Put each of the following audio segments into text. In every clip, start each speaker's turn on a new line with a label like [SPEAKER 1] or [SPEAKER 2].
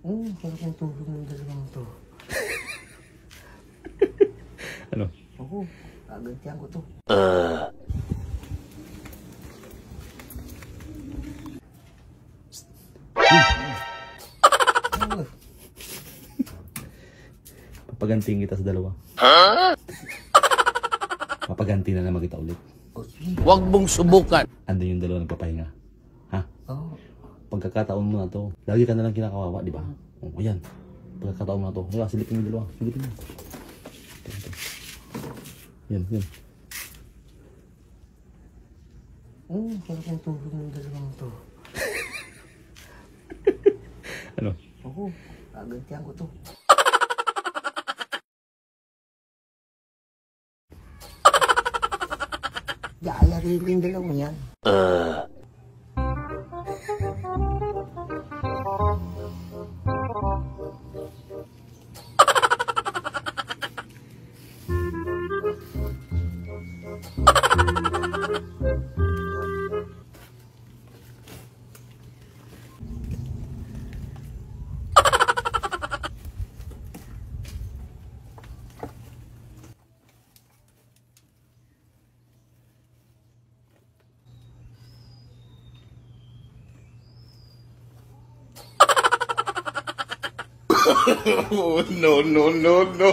[SPEAKER 1] Sarap ang tulog ng dalawang to.
[SPEAKER 2] Ano?
[SPEAKER 1] Oo, kagantihan ko to.
[SPEAKER 2] Papagantiin kita sa dalawa. Papaganti na naman kita ulit.
[SPEAKER 3] Huwag mong subukan.
[SPEAKER 2] Andun yung dalawa nagpapahinga. Ha?
[SPEAKER 1] Oo.
[SPEAKER 2] Pagkakataon mo na to. Lagi ka na lang kinakawawa, di ba? O, yan. Pagkakataon mo na to. Wala, silipin yung dalawa. Silipin mo. Yan, yan.
[SPEAKER 1] Sarap ang tulog ng dalawang to.
[SPEAKER 2] Ano?
[SPEAKER 1] Oo, kagantihan ko to. Yaya rin yung dalawa yan.
[SPEAKER 3] No, no, no, no.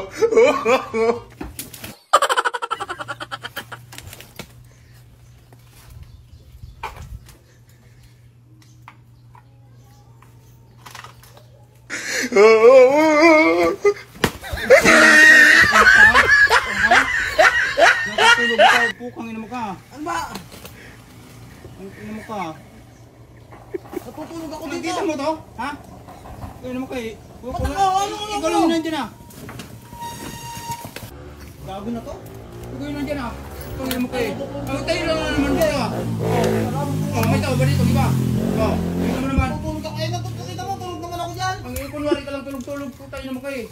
[SPEAKER 4] Natutulog ka, pukang ina mo ka.
[SPEAKER 1] Ano ba?
[SPEAKER 4] Ang ina mo ka.
[SPEAKER 1] Natutulog ako dito.
[SPEAKER 4] Nakikita mo to? Ha? Ina mo ka eh. Ikaw lang nandiyan ah. Gago na to? Ikaw lang nandiyan ah. Ikaw ina mo ka eh. Ang tayo lang naman dito ah. Oh, may tao ba dito, di ba? Oh, tingnan mo naman.
[SPEAKER 1] Natutulog ako. Natutulog mo. Tulog naman ako dyan.
[SPEAKER 4] Ang kunwari ka lang tulog-tulog, tayo na mo ka eh.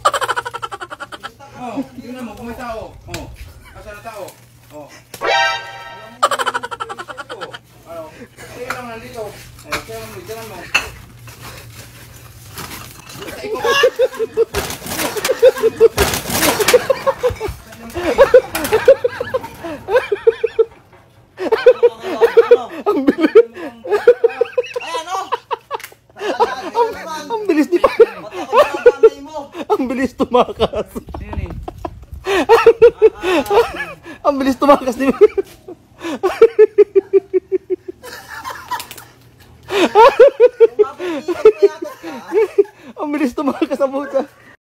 [SPEAKER 4] Oh, tingnan mo kung may tao. Oh, asa na tao? Oh. Ano? Tayo lang nandito. Oh, tayo mo, dyan mo.
[SPEAKER 2] Ang bilis ni pa. Ang bilis tumakas.
[SPEAKER 4] Ayan eh.
[SPEAKER 2] Ang bilis tumakas ni. Ang bilis tumakas sa buta.